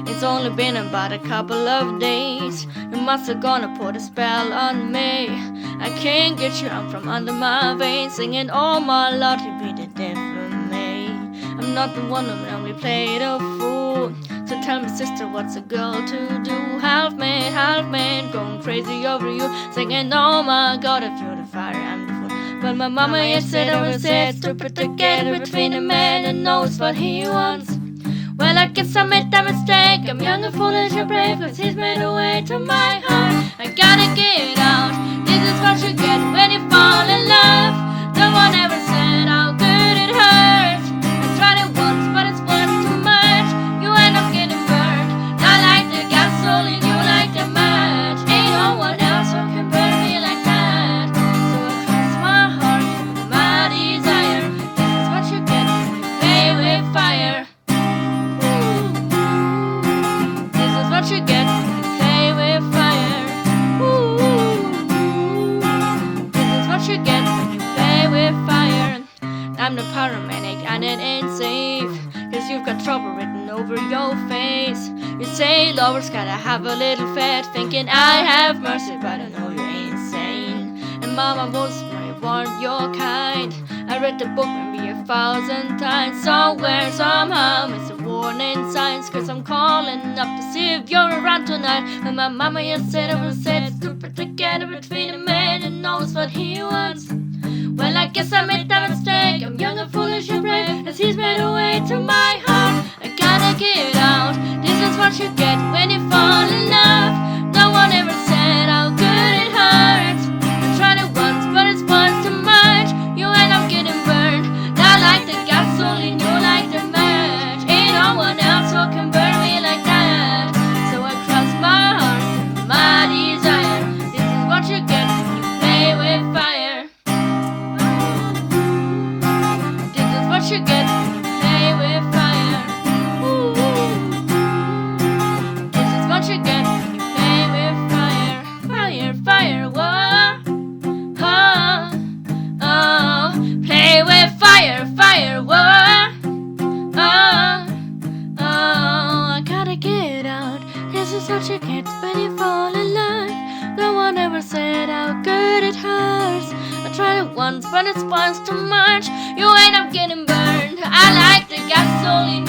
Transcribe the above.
It's only been about a couple of days. You must have gonna put a spell on me. I can't get you out from under my veins, singing, oh my Lord, you be the death of me. I'm not the one who only played a fool. So tell me, sister, what's a girl to do? Half man, going crazy over you, singing, oh my God, if you're the fire, I'm the fool. But my mama had said I was sad, stupid to get between a man and knows what he wants. Well, I guess I made that mistake. I'm young and foolish and brave, cause he's made a way to my heart. I gotta get out. This is what you get when you fall in love. No one ever said how good it hurts. I tried it once, but it's once too much. You end up getting burned. I like the gasoline, you like the match. Ain't no one else who can burn me like that. So I cross my heart with my desire. This is what you get when you play with fire. What you get when you play with fire. Ooh. This is what you get when you play with fire. I'm the paramedic and it ain't safe, cause you've got trouble written over your face. You say lovers gotta have a little fat, thinking I have mercy, but I know you ain't sane. And mama was my one your kind. I read the book maybe 1,000 times. Somewhere, somehow, it's a warning signs, cause I'm calling up to see if you're around tonight. And my mama just said I was sad, stupid to get between a man and knows what he wants. Well, I guess I made that mistake. I'm young and foolish and brave, as he's made a way to my heart. I gotta get out. This is what you get when you fall in love. No one ever said how good it hurts. I tried it once, but it's once too much. You end up getting burned. I like the gasoline, you like the match. Ain't no one else who can burn me like that. So I cross my heart with my desire. This is what you get when you play with fire. This is what you get when you play with fire. Ooh. This is what you get when you play with fire. Fire, fire, whoa. Oh, oh. Play with fire, fire, whoa. Oh, oh. I gotta get out. This is what you get when you fall in love. No one ever said how good it hurts. I tried it once, but it's once too much. You end up getting burned. I like the gasoline.